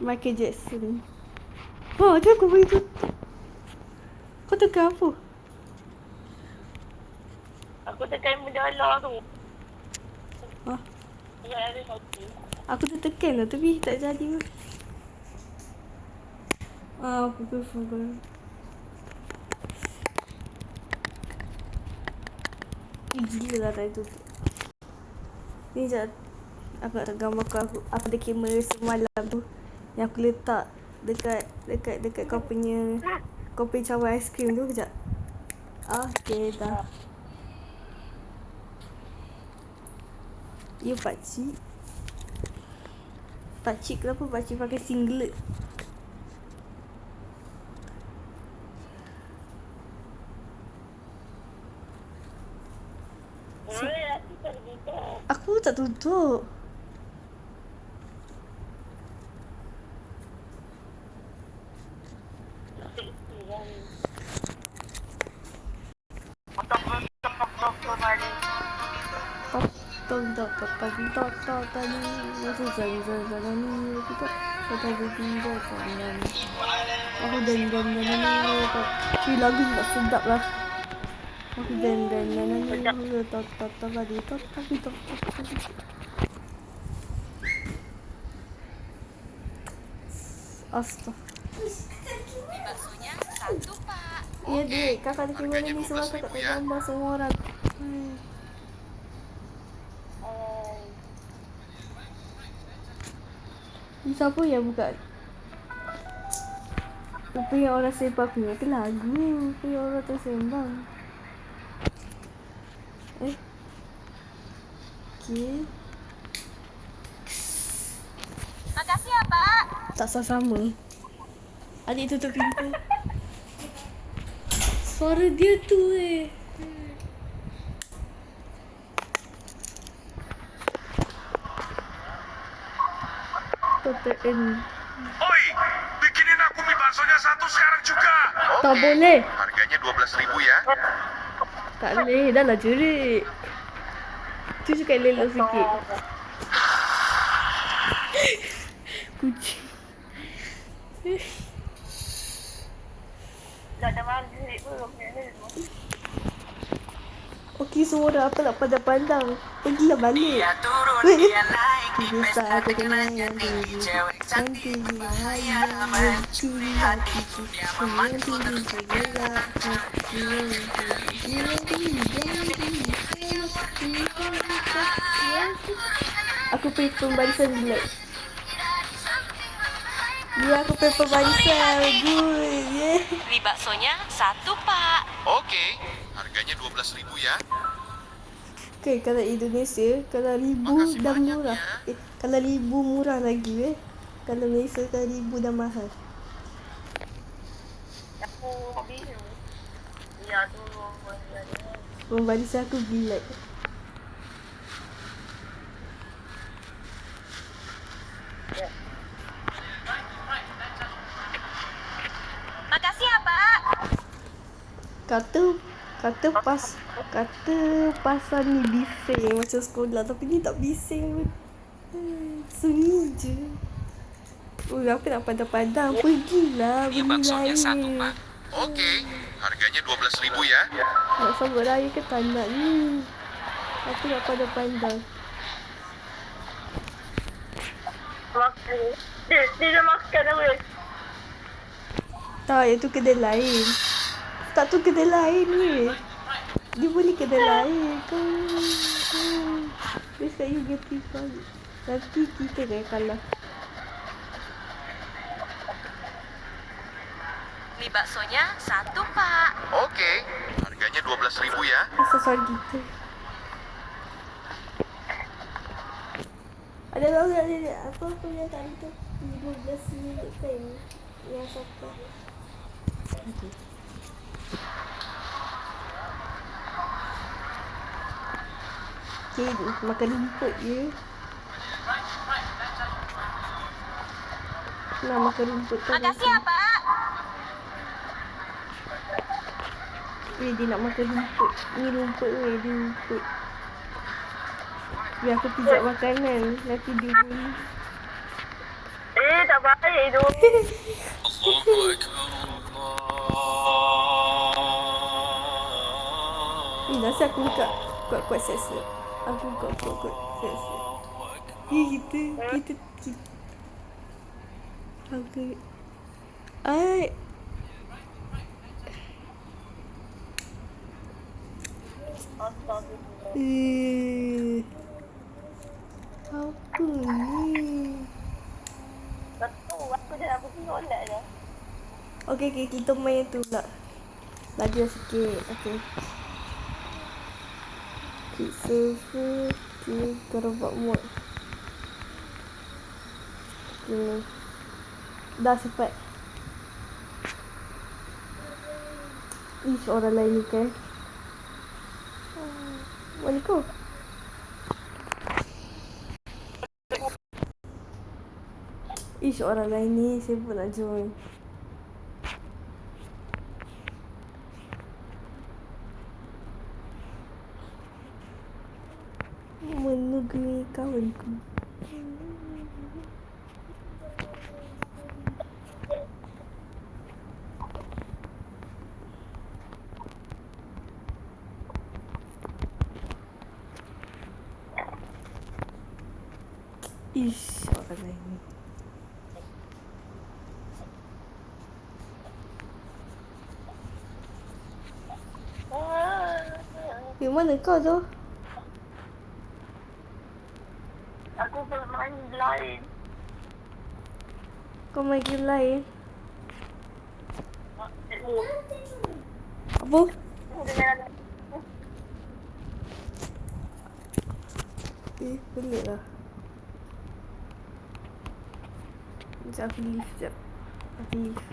Michael Jackson. Oh, ada aku boleh tutup. Kau tekan apa? Aku tekan mendalam tu. Ah, aku dah tekan lah tapi tak jadi pun. Aku fungul. Gila lah tadi tutup. Ni sekejap. Aku nak gambar aku ada kamera semalam tu yang aku letak dekat kau punya cawan aiskrim tu. Sekejap. Okay dah. Ya pakcik. Pakcik kenapa pakcik pakai singlet? Aku tak tutup. Aku dan lagu tak sedap lah. Aku dan Astaga. Baksonya 1, Pak. Ya dek, kakak ada kamera ni sebab kakak tak gambar semua orang. Ni siapa yang buka? Rupanya orang sembang punya ke lagu. Rupanya orang tersembang. Okay. Makasih ya, Pak. Tak sama. Adik tutup pintu. Suara dia tu Total. Oi, bikinin aku mie baksonya 1 sekarang juga. Tak boleh. Harganya 12.000 ya. Tak boleh. Dah lah jerit. Tu cakap lelok sikit. Kucing. Dah ada maghrib belum. Okey, semua dah apa nak pandang-pandang. Pergilah balik. Weh. Bisa aku kenal yang tinggi. Cantik bahaya. Mencuri hatiku. Yang tinggi tergerak. Aku pergi pembarisan bilik. Ya, aku pergi pembarisan. Good. Yeah. Mie baksonya 1, Pak. Oke, harganya 12.000 ya. Okay, kalau Indonesia, kalau ribu Makasih dah banyak murah. ya. Kalau ribu murah lagi Kalau Malaysia kan ribu dah mahal. Aku bingung. Ya tu. Pembarisan aku gila. Makasih ya, Pak. Kata pasal ni bising macam sekolah, tapi ni tak bising pun. Sunyi je. Apa nak pandang-pandang? Pergilah Mie beli baksonya 1, lain. Pak. Oke, harganya 12.000 ya. Nak sambut raya ke tak nak ni? Apa nak pandang-pandang? Makan. Dia dah makan dah weh. Tak, itu kedai lain. Tak tu kedai lain weh. Dia boleh kedai lain. Dia cakap you get people. Nanti kita kan kalah. Mie baksonya 1, Pak. Oke, harganya 12.000 ya. Asal soal kita. Ada tahu tak dia apa yang tadi tu 15 minit kan yang satu. Okay. Okay, makan rumput je. Nak makan rumput tu. Makasih ya, Pak. Dia nak makan rumput. Ni rumput dia rumput. Biar aku pijak makanan. Nanti dia bunyi. Tak baik tu. Nasi aku buka kuat-kuat siap-siap. Aku buka kuat-kuat siap-siap. Kita. Aku. Ai. Apa ni? Aku dah nak pergi solat dah. Okey, kita main tu pula. Lagi sikit. Okey. Klik server. Klik robot mode. Okay. Dah cepat. Orang lain ni kan. Mana kau? Orang lain ni siapa nak join? Menunggu kawanku. Orang lain ni. Mana kau tu? Aku bermain lain. Kau main game lain? Apa? Pelik lah. Sekejap aku leave sekejap. Aku leave.